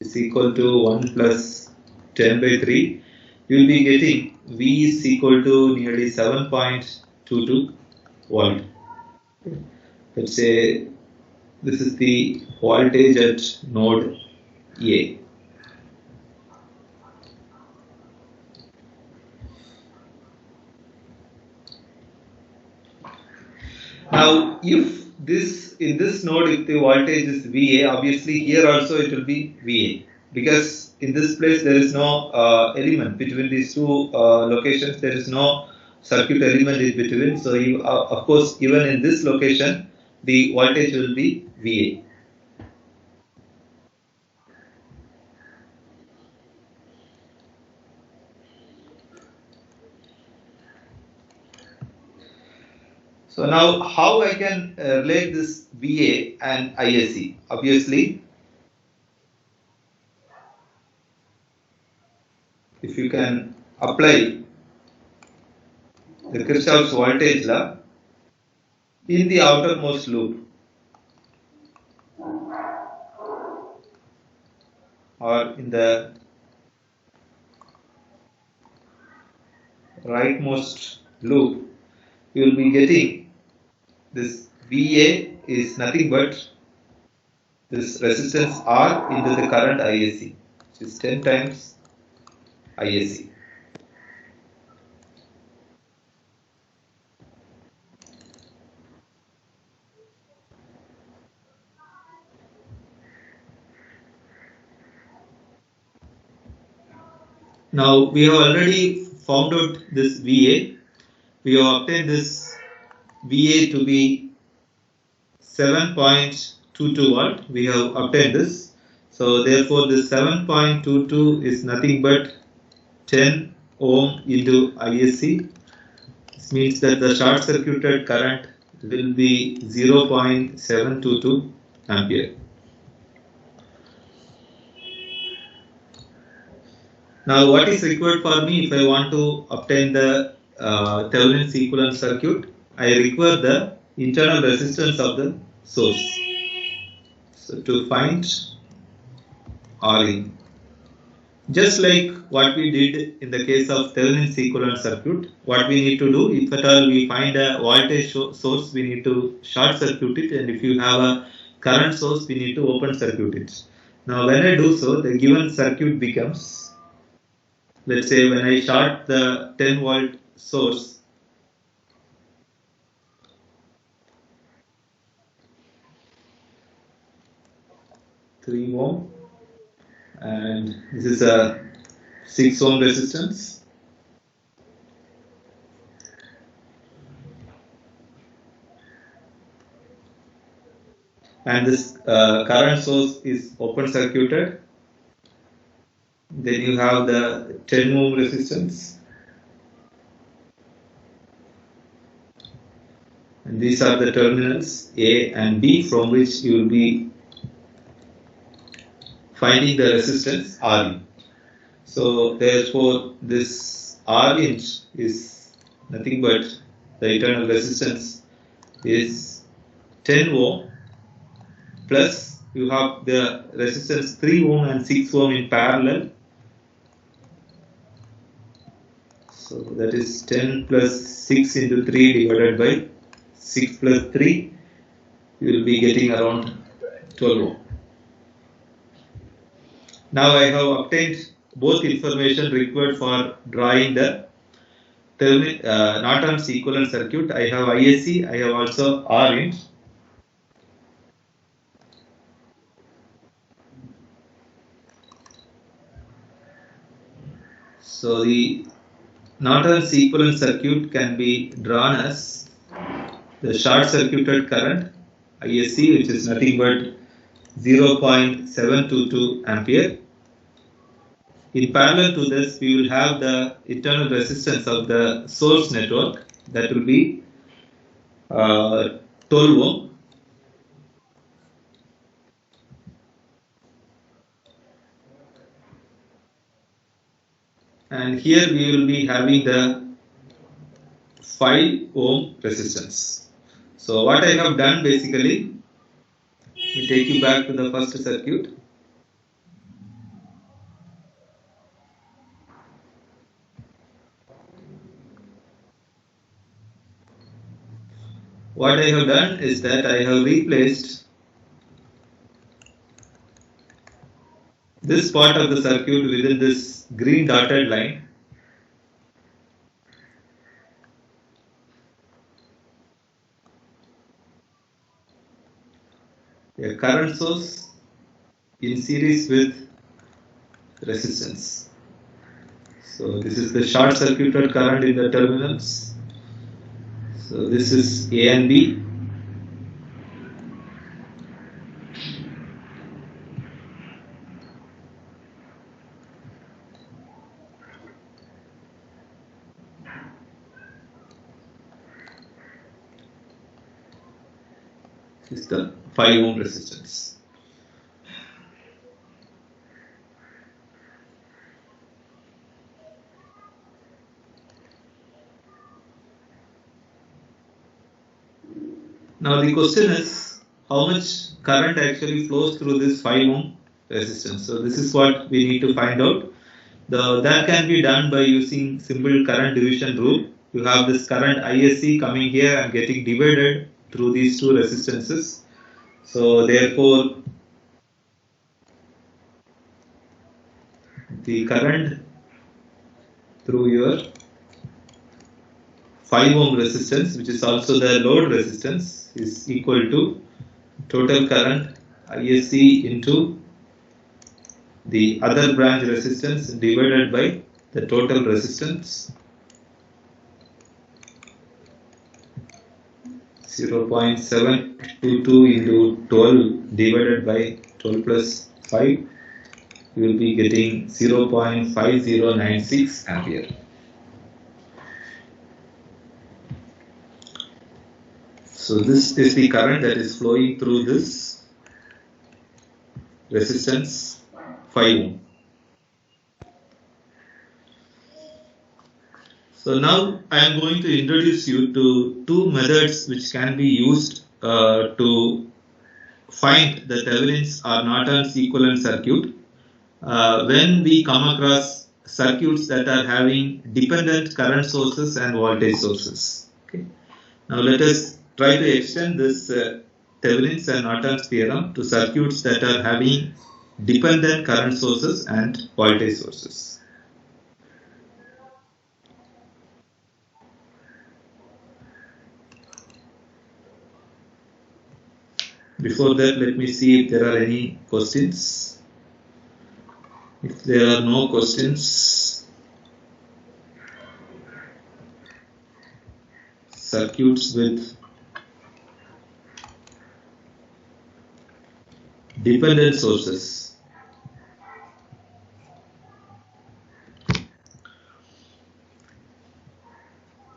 is equal to 1 plus 10 by 3, you will be getting V is equal to nearly 7.22 volt. Let's say this is the voltage at node A. Now, if this in this node, if the voltage is VA, obviously here also it will be VA, because in this place there is no element between these two locations. There is no circuit element in between. So, you, of course, even in this location, the voltage will be VA. So now, how I can relate this VA and ISC? Obviously, if you can apply the Kirchhoff's voltage law in the outermost loop or in the rightmost loop, you will be getting this VA is nothing but this resistance R into the current ISC, which is 10 times ISC. Now we have already found out this VA. We have obtained this VA to be 7.22 volt. We have obtained this. So therefore this 7.22 is nothing but 10 ohm into ISC. This means that the short circuited current will be 0.722 ampere. Now what is required for me if I want to obtain the Thevenin's equivalent circuit? I require the internal resistance of the source. So to find Rin, just like what we did in the case of Thevenin's equivalent circuit, what we need to do, if at all we find a voltage source, we need to short circuit it, and if you have a current source, we need to open circuit it. Now when I do so, the given circuit becomes, let's say when I short the 10 volt source, (3 ohm), and this is a 6 ohm resistance. And this current source is open circuited. Then you have the 10 ohm resistance. And these are the terminals A and B from which you will be finding the resistance Rin. So therefore this Rin is nothing but the internal resistance is 10 ohm plus you have the resistance 3 ohm and 6 ohm in parallel. So that is 10 plus 6 into 3 divided by 6 plus 3. You will be getting around 12 ohm. Now I have obtained both information required for drawing the Norton's equivalent circuit. I have ISC, I have also Rin. So the Norton's equivalent circuit can be drawn as the short circuited current ISC, which is nothing but 0.722 ampere. In parallel to this, we will have the internal resistance of the source network, that will be 12 ohm. And here we will be having the 5 ohm resistance. So what I have done basically, we take you back to the first circuit. what I have done is that I have replaced this part of the circuit within this green dotted line. A current source in series with resistance. So this is the short circuited current in the terminals. So this is A and B. This is the 5 ohm resistance. Now the question is, how much current actually flows through this 5 ohm resistance? So this is what we need to find out. That can be done by using simple current division rule. You have this current ISC coming here and getting divided through these two resistances. So therefore, the current through your 5 ohm resistance, which is also the load resistance, is equal to total current ISC into the other branch resistance divided by the total resistance, 0.722 into 12 divided by 12 plus 5, you will be getting 0.5096 ampere. So this is the current that is flowing through this resistance 5 ohm. So now I am going to introduce you to two methods which can be used to find the Thevenin's or Norton's equivalent circuit when we come across circuits that are having dependent current sources and voltage sources. Okay. Now let us try to extend this Thevenin's and Norton's theorem to circuits that are having dependent current sources and voltage sources. Before that, let me see if there are any questions. If there are no questions, circuits with dependent sources.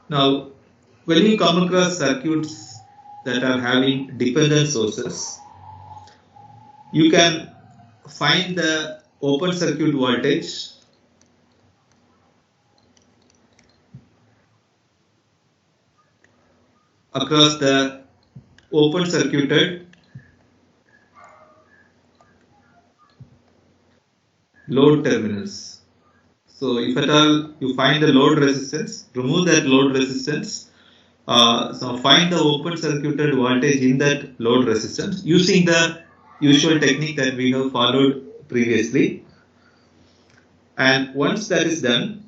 Now, when you come across circuits that are having dependent sources, you can find the open circuit voltage across the open circuited load terminals. So if at all you find the load resistance, remove that load resistance. So find the open circuited voltage in that load resistance using the usual technique that we have followed previously. And once that is done,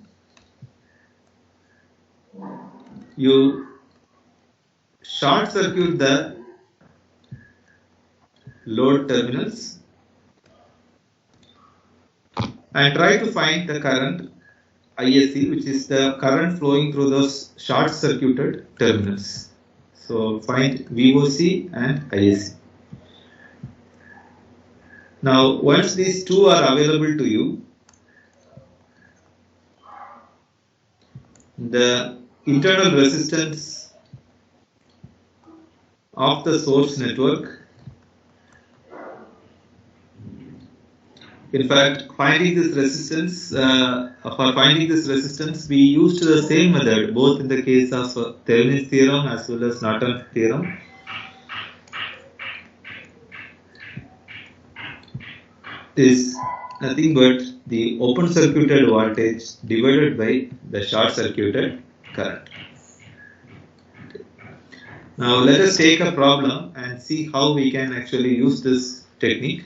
you short circuit the load terminals and try to find the current ISC, which is the current flowing through those short circuited terminals. So find VOC and ISC. Now once these two are available to you, the internal resistance of the source network, in fact, finding this resistance, we used the same method both in the case of Thevenin's theorem as well as Norton's theorem. Is nothing but the open circuited voltage divided by the short circuited current. Now let us take a problem and see how we can actually use this technique.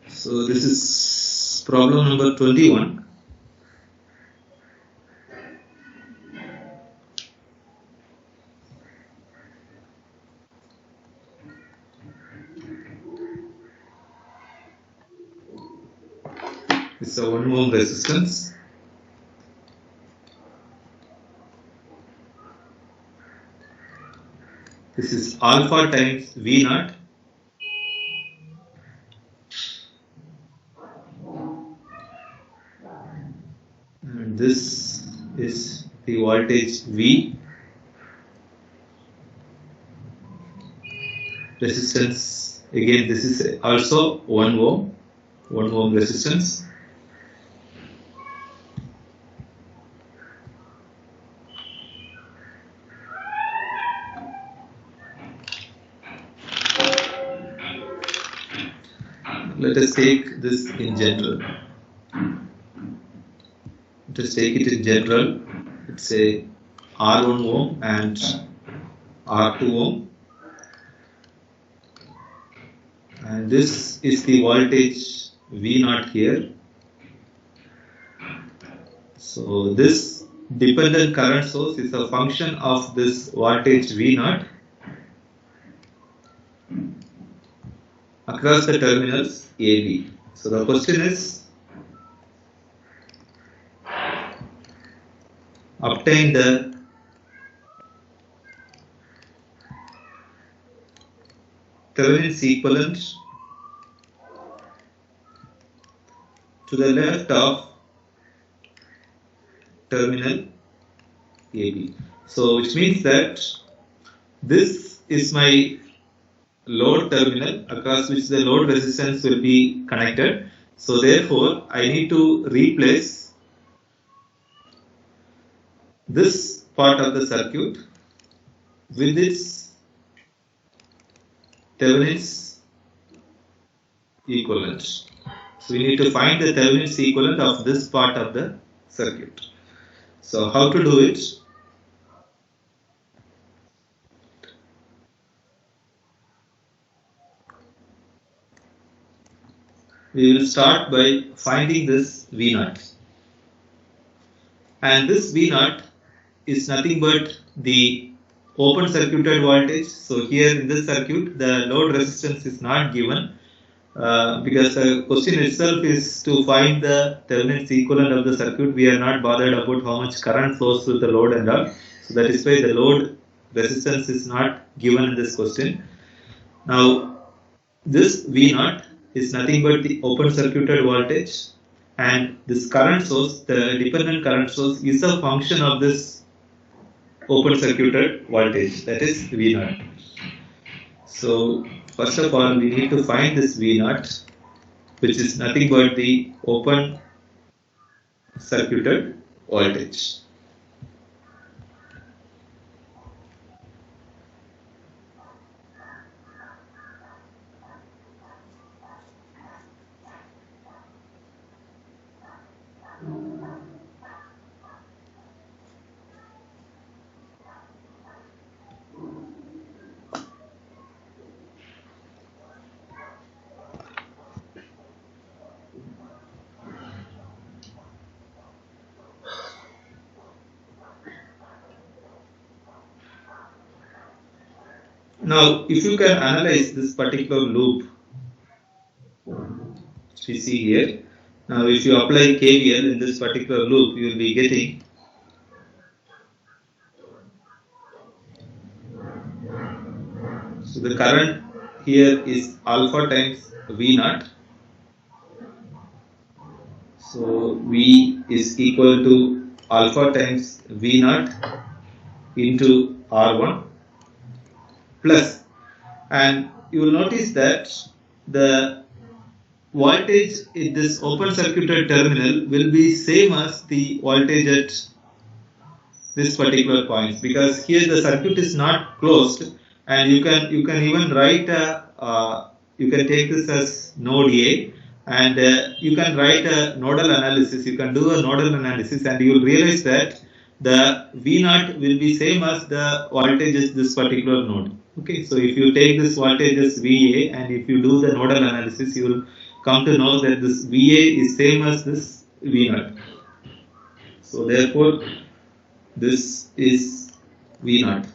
So this is problem number 21. It's a 1 ohm resistance. This is alpha times V naught. And this is the voltage V. Resistance, again this is also 1 ohm resistance. Let us take this in general. Let us take it in general. It's a R1 ohm and R2 ohm. And this is the voltage V naught here. So this dependent current source is a function of this voltage V naught across the terminals AB. So the question is, obtain the Thevenin's equivalent to the left of terminal AB. So which means that this is my load terminal across which the load resistance will be connected. So therefore I need to replace this part of the circuit with its Thevenin's equivalent. So we need to find the Thevenin's equivalent of this part of the circuit. So how to do it? We will start by finding this V naught. And this V naught is nothing but the open circuited voltage. So here in this circuit, the load resistance is not given because the question itself is to find the Thevenin's equivalent of the circuit. We are not bothered about how much current flows through the load and all. So that is why the load resistance is not given in this question. Now this V naught is nothing but the open circuited voltage, and this current source, the dependent current source, is a function of this open circuited voltage, that is V naught. So first of all we need to find this V naught, which is nothing but the open circuited voltage. Now if you can analyze this particular loop which we see here, now if you apply KVL in this particular loop, you will be getting so the current here is alpha times V naught. So V is equal to alpha times V naught into R1 plus, and you will notice that the voltage in this open circuited terminal will be same as the voltage at this particular point, because here the circuit is not closed, and you can even write a you can take this as node A, and you can write a nodal analysis. You can do a nodal analysis, and you will realize that the V naught will be same as the voltage is this particular node. Okay, so if you take this voltage as VA, and if you do the nodal analysis, you will come to know that this VA is same as this V naught. So therefore, this is V naught.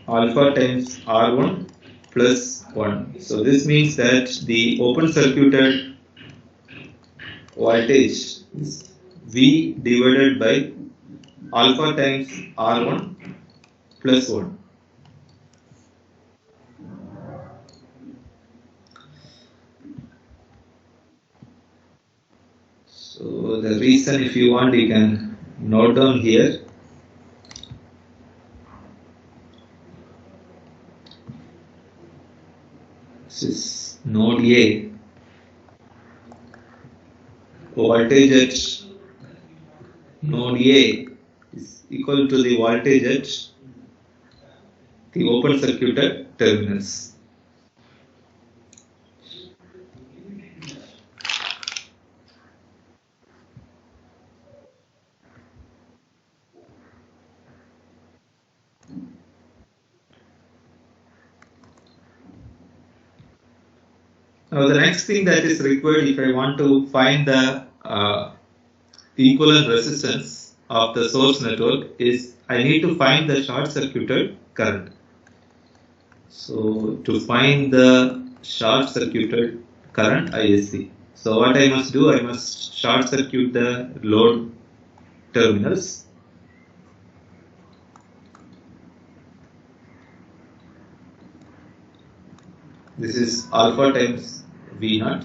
Alpha times R1 plus 1. So this means that the open circuited voltage is V divided by alpha times R1 plus 1. So the reason, if you want, you can note down here. This is node A. Voltage at node A is equal to the voltage at the open circuited terminals. Now the next thing that is required, if I want to find the equivalent resistance of the source network, is I need to find the short circuited current. So to find the short circuited current ISC, so what I must do, I must short circuit the load terminals. This is alpha times V naught.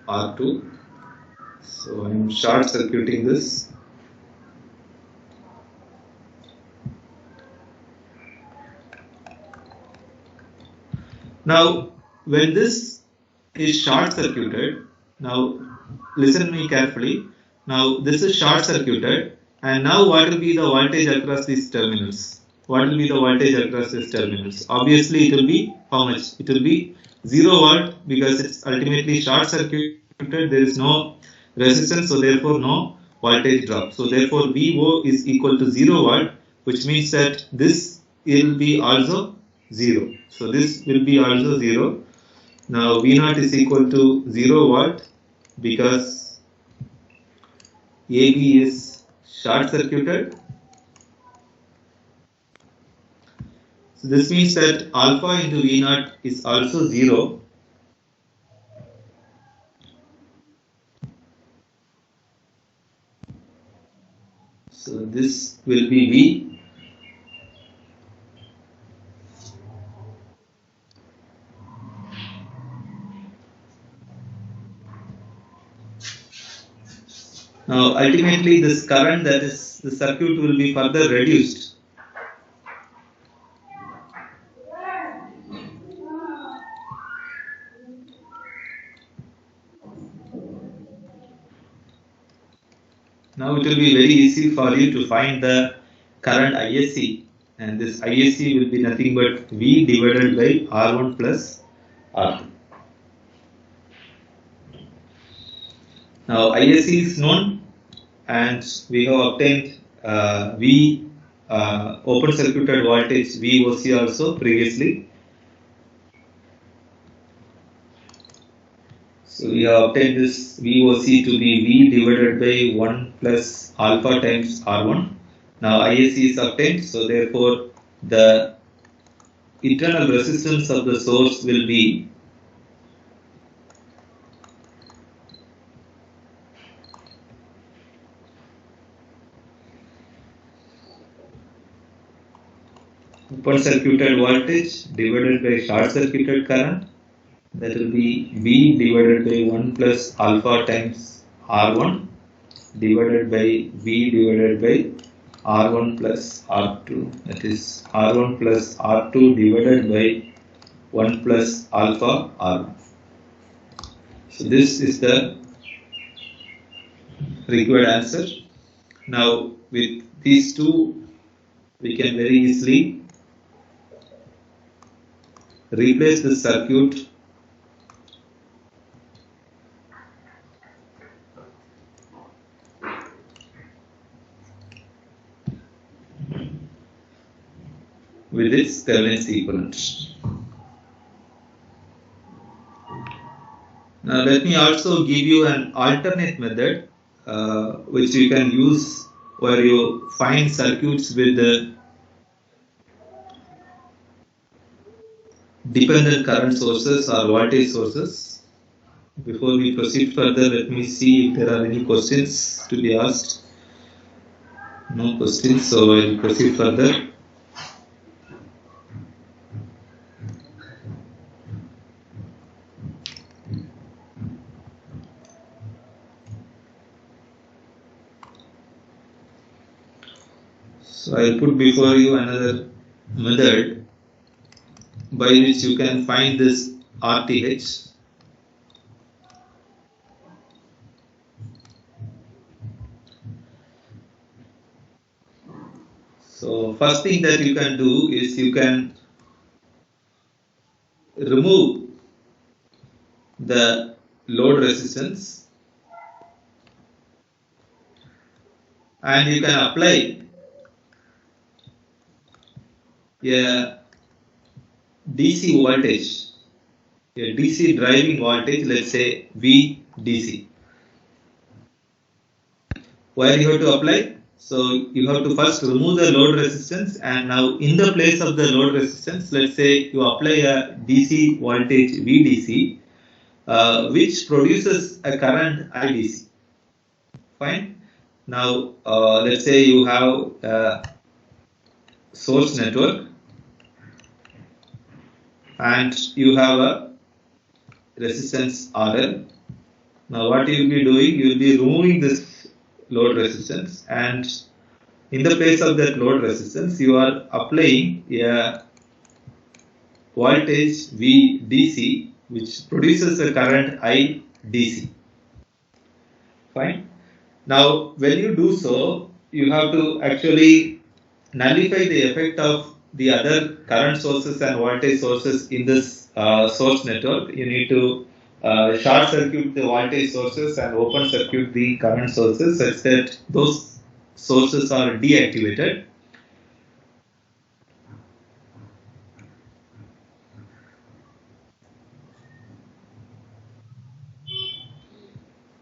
R2. So I am short circuiting this. Now, when this is short circuited, now listen me carefully. Now this is short circuited, and now what will be the voltage across these terminals? What will be the voltage across these terminals? Obviously, it will be how much? It will be 0 volt, because it's ultimately short circuited. There is no resistance, so therefore no voltage drop. So therefore VO is equal to 0 volt, which means that this will be also 0. So this will be also 0. Now V naught is equal to 0 volt, because AB is short circuited. So this means that alpha into V naught is also 0. So this will be V. Now ultimately this current, that is the circuit, will be further reduced. Now it will be very easy for you to find the current ISC, and this ISC will be nothing but V divided by R1 plus R2. Now ISC is known, and we have obtained V open circuited voltage VOC also previously. So we have obtained this VOC to be V divided by 1 plus alpha times R1. Now ISC is obtained, so therefore the internal resistance of the source will be open circuited voltage divided by short circuited current, that will be V divided by 1 plus alpha times R1 divided by V divided by R1 plus R2, that is R1 plus R2 divided by 1 plus alpha R1. So this is the required answer. Now with these two we can very easily replace the circuit with its Thevenin's equivalent. Now let me also give you an alternate method which you can use where you find circuits with the dependent current sources or voltage sources. Before we proceed further, let me see if there are any questions to be asked. No questions, so I will proceed further. So I will put before you another method by which you can find this RTH. So first thing that you can do is you can remove the load resistance and you can apply a DC voltage, a DC driving voltage, let's say VDC. Where you have to apply? So you have to first remove the load resistance, and now in the place of the load resistance, let's say you apply a DC voltage VDC, which produces a current IDC. Fine. Now let's say you have a source network and you have a resistance RL. Now what you will be doing, you will be removing this load resistance, and in the place of that load resistance you are applying a voltage VDC which produces a current IDC. Fine. Now when you do so, you have to actually nullify the effect of the other current sources and voltage sources in this source network. You need to short circuit the voltage sources and open circuit the current sources such that those sources are deactivated.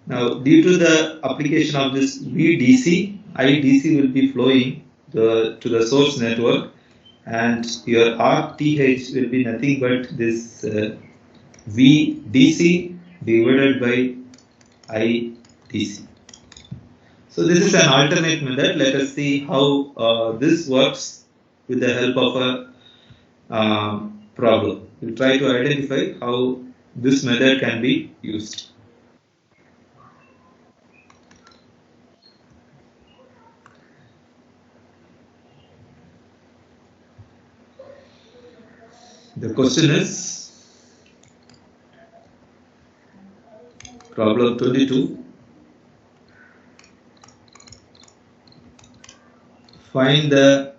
Now due to the application of this VDC, IDC will be flowing to the source network, and your RTH will be nothing but this VDC divided by IDC. So this is an alternate method. Let us see how this works with the help of a problem. We'll try to identify how this method can be used. The question is problem 22. Find the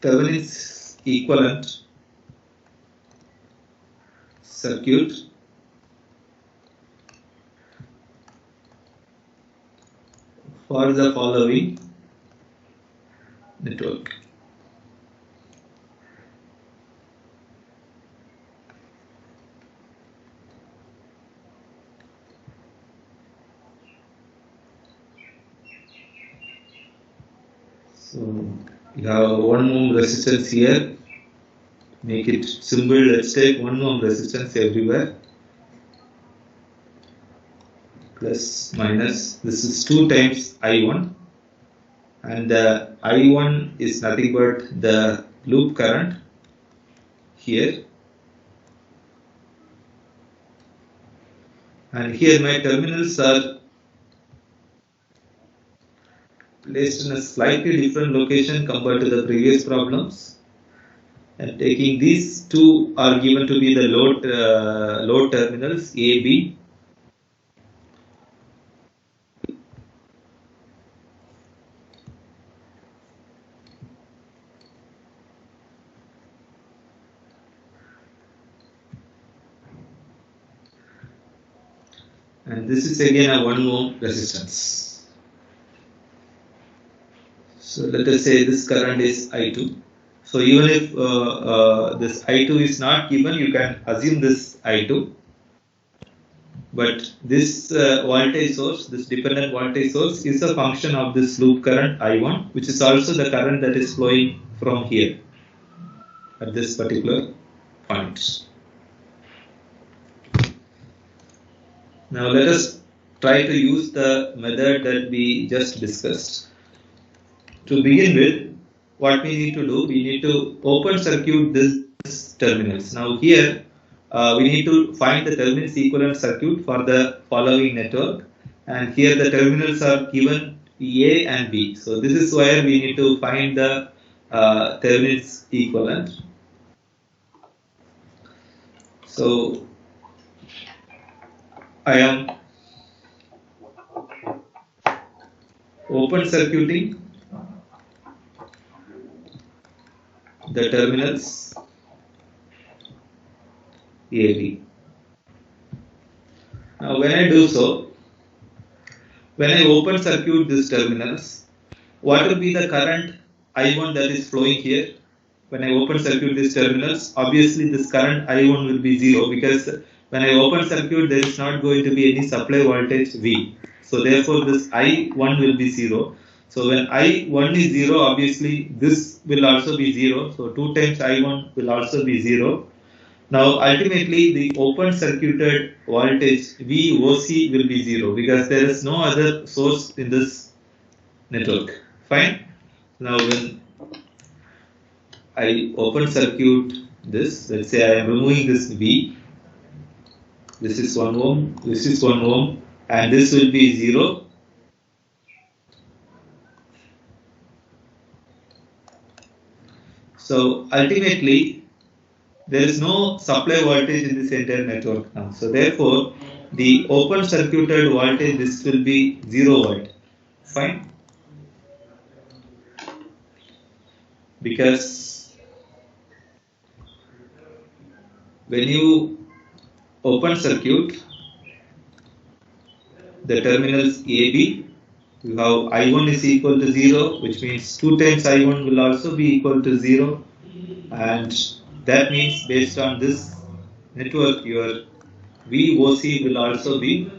Thevenin's equivalent circuit for the following network. So you have 1 ohm resistance here. Make it simple. Let's take 1 ohm resistance everywhere. plus minus, this is 2 times I1, and the I1 is nothing but the loop current here, and here my terminals are placed in a slightly different location compared to the previous problems, and taking these two are given to be the load terminals A, B. And this is again a 1 ohm resistance. So let us say this current is I2. So even if this I2 is not given, you can assume this I2. But this voltage source, this dependent voltage source, is a function of this loop current I1, which is also the current that is flowing from here at this particular point. Now let us try to use the method that we just discussed. To begin with, what we need to do, we need to open circuit this terminals. Now here we need to find the terminals equivalent circuit for the following network, and here the terminals are given A and B. So this is where we need to find the terminals equivalent. So I am open circuiting the terminals AB. Now when I do so, when I open circuit these terminals, what will be the current I1 that is flowing here? When I open circuit these terminals, obviously this current I1 will be 0, because when I open circuit there is not going to be any supply voltage V. So therefore this I1 will be 0. So when I1 is 0, obviously this will also be 0. So 2 times I1 will also be 0. Now ultimately the open circuited voltage VOC will be 0, because there is no other source in this network. Fine. Now when I open circuit this, let's say I am removing this V, this is 1 ohm, this is 1 ohm, and this will be 0. So ultimately there is no supply voltage in this entire network now. So therefore the open circuited voltage, this will be 0 volt. Fine. Because when you open circuit the terminals AB, you have I1 is equal to 0, which means 2 times I1 will also be equal to 0, and that means based on this network your VOC will also be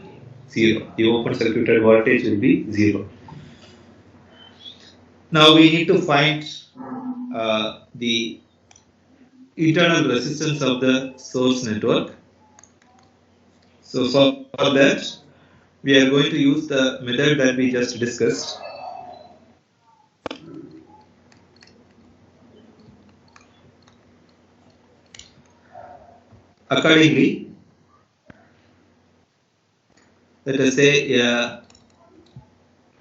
0. The open circuited voltage will be 0. Now we need to find the internal resistance of the source network. So for that we are going to use the method that we just discussed. Accordingly, let us say a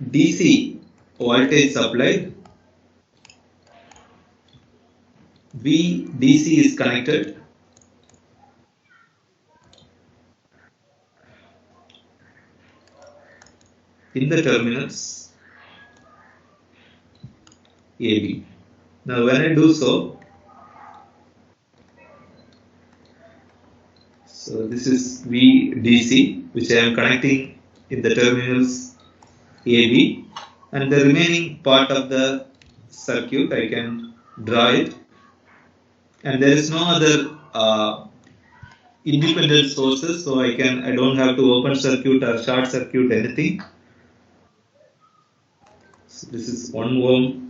DC voltage supply VDC is connected in the terminals AB. Now when I do so this is VDC, which I am connecting in the terminals AB, and the remaining part of the circuit I can draw it, and there is no other independent sources, so I don't have to open circuit or short circuit anything. So this is 1 ohm.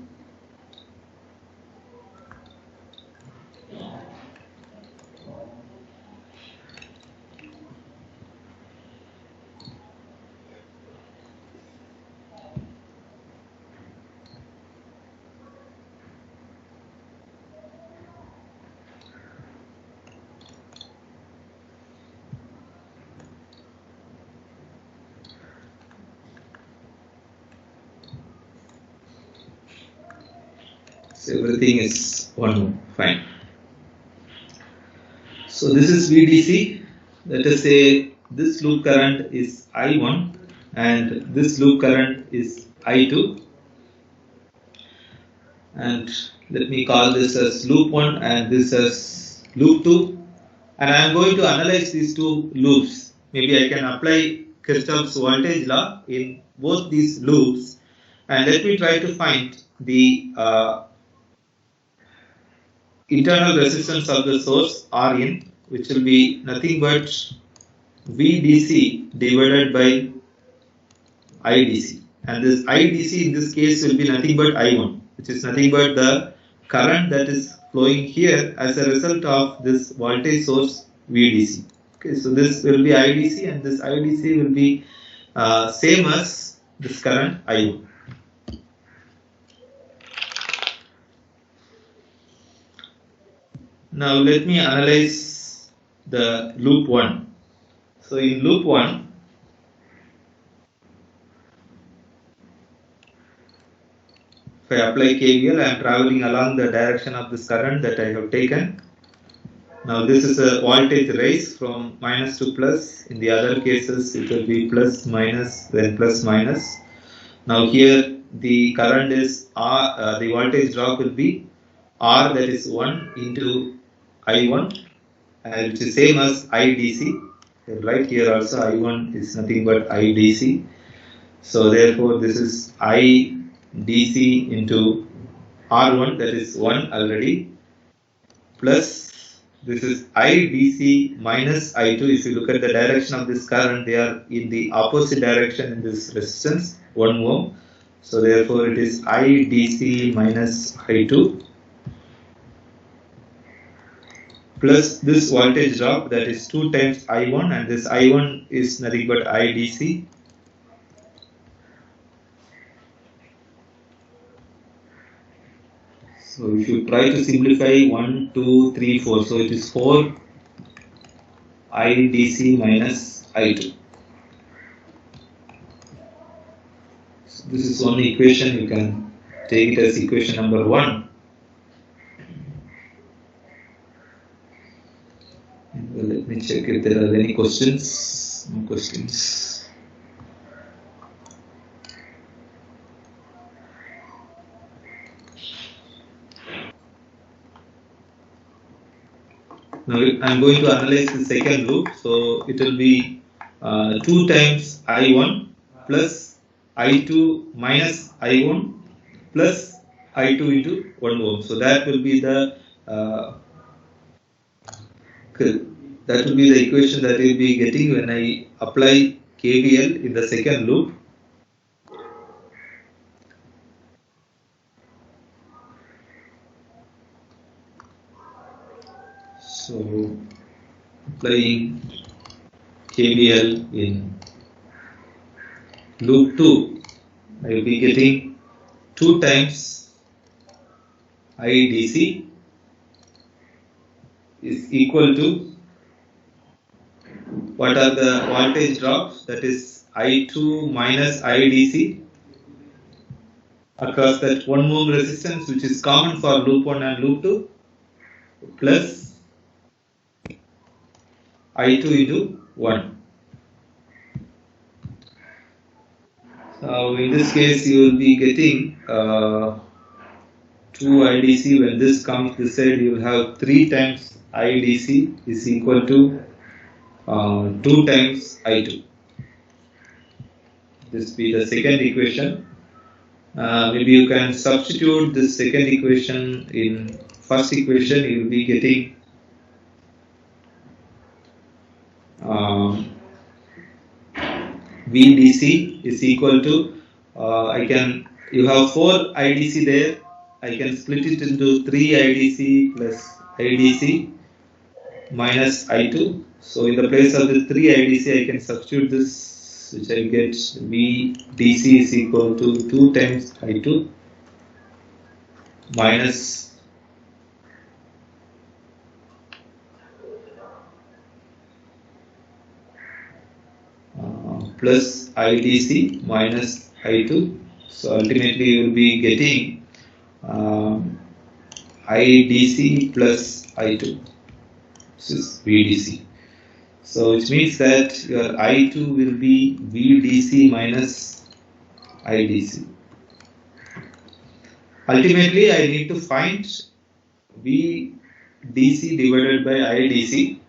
So everything is 1 ohm. Fine. So this is VDC. Let us say this loop current is I1 and this loop current is I2. And let me call this as loop 1 and this as loop 2. And I am going to analyze these two loops. Maybe I can apply Kirchhoff's voltage law in both these loops. And let me try to find the internal resistance of the source Rin, which will be nothing but VDC divided by IDC. And this IDC in this case will be nothing but I1, which is nothing but the current that is flowing here as a result of this voltage source VDC. Okay, so this will be IDC and this IDC will be same as this current I1. Now let me analyze the loop 1. So in loop 1, if I apply KVL, I am traveling along the direction of this current that I have taken. Now this is a voltage rise from minus to plus. In the other cases, it will be plus, minus, then plus, minus. Now here the current is R, the voltage drop will be R, that is 1 into I1, which is same as IDC. Right here also I1 is nothing but IDC. So therefore this is IDC into R1, that is 1 already, plus this is IDC minus I2. If you look at the direction of this current, they are in the opposite direction in this resistance, 1 ohm. So therefore it is IDC minus I2 plus this voltage drop, that is 2 times I1, and this I1 is nothing but IDC. So if you try to simplify 1, 2, 3, 4, so it is 4 IDC minus I2. So this is one equation, you can take it as equation number 1. Well, let me check if there are any questions. No questions. Now I am going to analyze the second loop. So it will be 2 times I1 plus I2 minus I1 plus I2 into 1 ohm. So that will be the equation that we will be getting when I apply KVL in the second loop. So applying KVL in loop 2, I will be getting 2 times IDC is equal to, what are the voltage drops, that is I2 minus IDC across that 1 ohm resistance, which is common for loop 1 and loop 2, plus I2 into 1. So in this case you will be getting 2 IDC. When this comes this side, you will have 3 times IDC is equal to 2 times I2. This will be the second equation. Maybe you can substitute this second equation in first equation. You will be getting VDC is equal to, you have 4 IDC there, I can split it into 3 IDC plus IDC minus I2. So in the place of the 3 IDC, I can substitute this, which I get VDC is equal to 2 times I2 minus plus IDC minus I2. So ultimately you will be getting IDC plus I2. This is VDC. So which means that your I2 will be VDC minus IDC. Ultimately, I need to find VDC divided by IDC.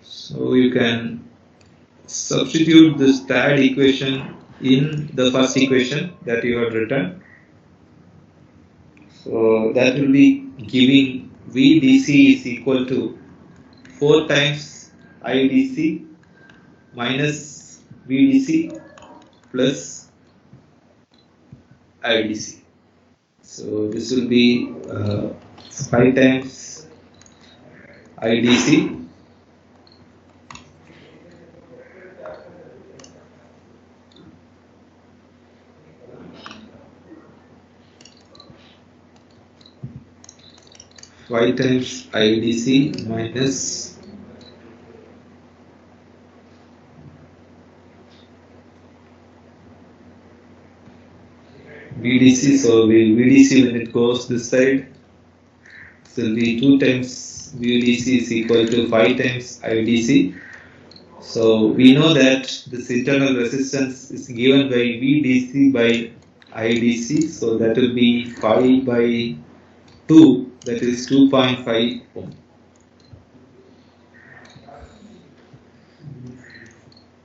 So you can substitute this TAD equation in the first equation that you had written. So that will be giving VDC is equal to 4 times IDC minus VDC plus IDC. So this will be 5 times IDC times IDC minus VDC. So VDC when it goes this side, this will be 2 times VDC is equal to 5 times IDC. So we know that this internal resistance is given by VDC by IDC. So that will be 5 by 2, that is 2.5 ohm.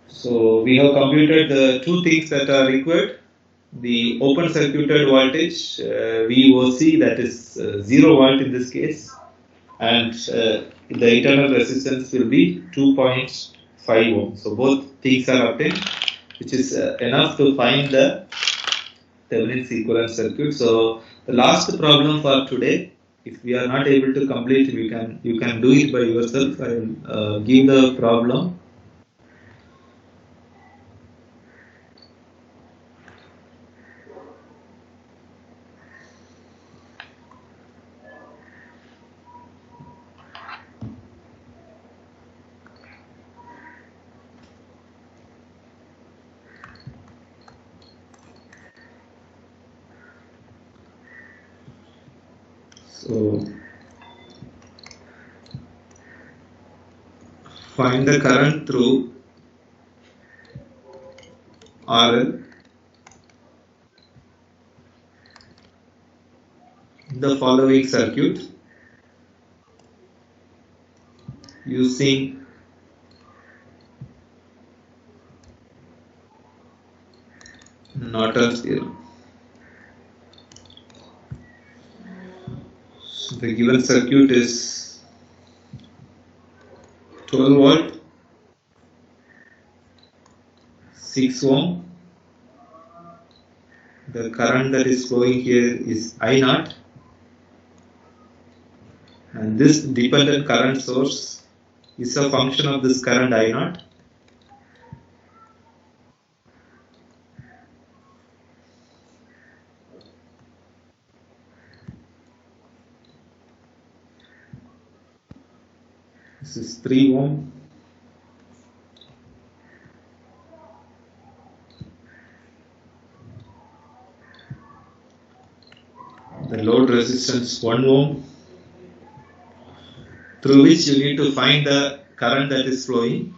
So we have computed the two things that are required. The open circuited voltage VOC, that is 0 volt in this case, and the internal resistance will be 2.5 ohm. So both things are obtained, which is enough to find the Thevenin's equivalent circuit. So the last problem for today, if we are not able to complete, you can do it by yourself. I will give the problem. So find the current through RL in the following circuit using Norton's theorem. So the given circuit is 12 volt, 6 ohm. The current that is flowing here is I0, and this dependent current source is a function of this current I0. This is 3 ohm. The load resistance 1 ohm, through which you need to find the current that is flowing.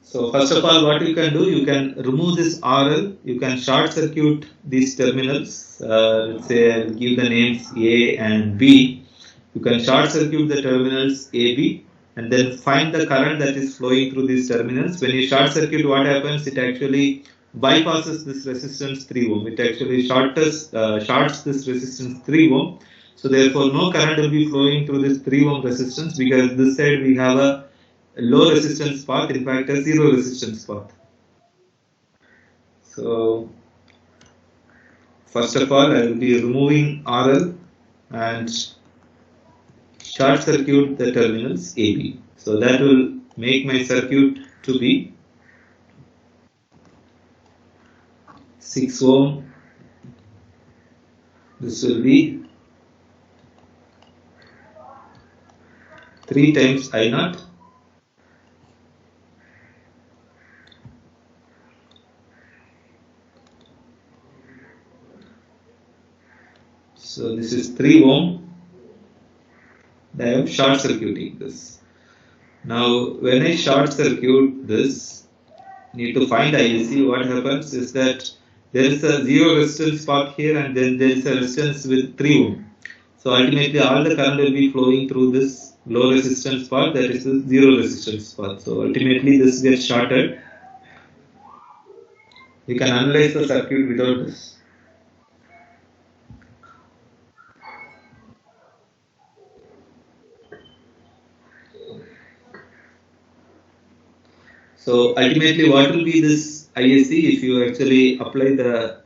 So first of all, what you can do, you can remove this RL, you can short circuit these terminals. Let's say I will give the names A and B. You can short circuit the terminals AB and then find the current that is flowing through these terminals. When you short circuit, what happens? It actually bypasses this resistance 3 ohm. It actually shorts this resistance 3 ohm. So therefore no current will be flowing through this 3 ohm resistance, because this side we have a low resistance path, in fact a zero resistance path. So first of all, I will be removing RL and short circuit the terminals AB. So that will make my circuit to be 6 ohm. This will be 3 times I naught. So this is 3 ohm. I am short circuiting this. Now when I short circuit this, need to find IC. What happens is that there is a zero resistance path here, and then there is a resistance with 3 ohm. So ultimately all the current will be flowing through this low resistance path, that is the zero resistance path. So ultimately this gets shorted. You can analyze the circuit without this. So ultimately what will be this ISC if you actually apply the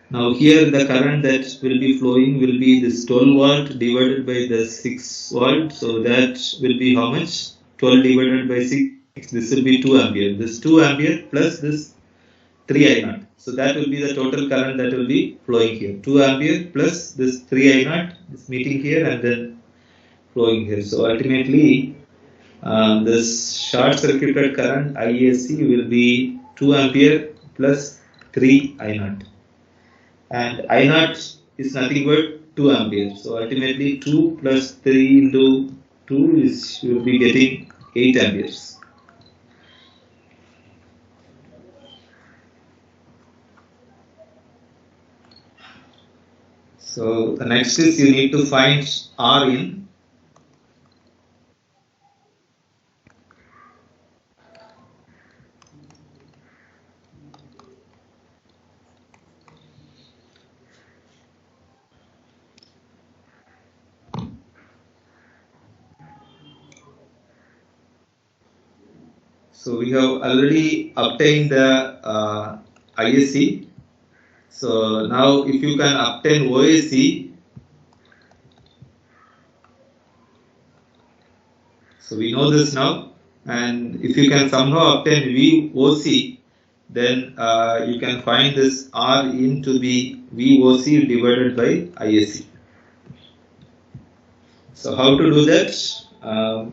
now here the current that will be flowing will be this 12 volt divided by the 6 volt. So that will be how much? 12 divided by 6. This will be 2 ampere. This 2 ampere plus this 3 I naught. So that will be the total current that will be flowing here. 2 ampere plus this 3 I naught is meeting here and then flowing here. So ultimately this short circuited current ISC will be 2 ampere plus 3 I naught. And I naught is nothing but 2 ampere. So ultimately 2 plus 3 into 2 is you will be getting 8 amperes. So the next is you need to find R in. So we have already obtained the ISC. So now if you can obtain OSC, so we know this now, and if you can somehow obtain VOC, then you can find this R in to be VOC divided by ISC. So how to do that?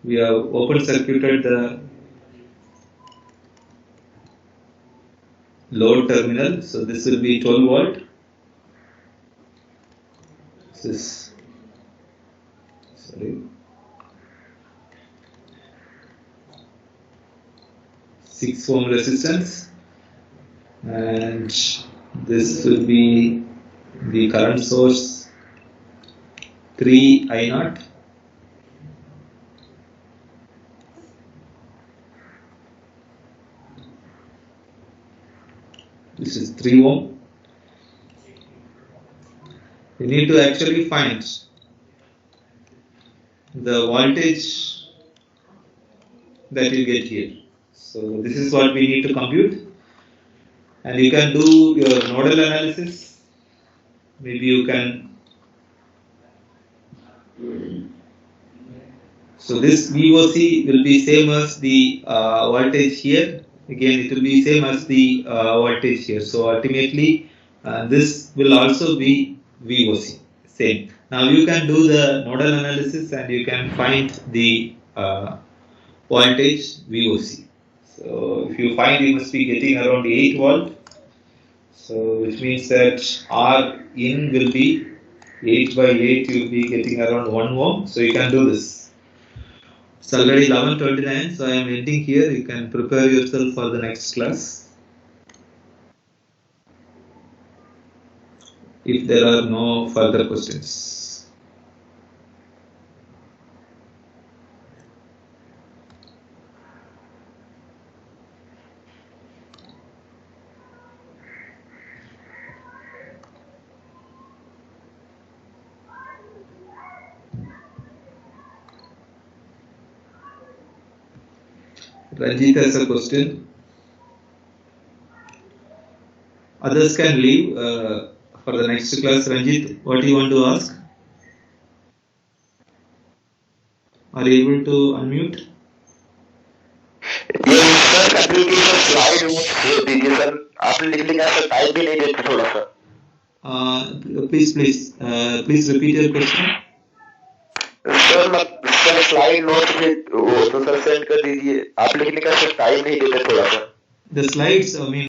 We have open circuited the load terminal. So this will be 12 volt. This is 6 ohm resistance, and this will be the current source 3 I naught. This is 3 ohm. You need to actually find the voltage that you get here. So this is what we need to compute, and you can do your nodal analysis. Maybe you can. So this VOC will be same as the voltage here. Again, it will be same as the voltage here. So ultimately, this will also be VOC. Same. Now you can do the nodal analysis and you can find the voltage VOC. So if you find, you must be getting around 8 volt. So which means that R in will be 8 by 8. You will be getting around 1 ohm. So you can do this. It's already 11:29, so I am ending here. You can prepare yourself for the next class. If there are no further questions. Ranjit has a question. Others can leave for the next class. Ranjit, what do you want to ask? Are you able to unmute? ये sir application slide note भेज दीजिए sir, आपने लिखने का sir time भी नहीं देते थोड़ा सा। Please repeat your question. Sir slide note में वो तो सर सेंड कर दीजिए, आप लिखने का सर टाइम नहीं देते थोड़ा सा। The slides, I mean,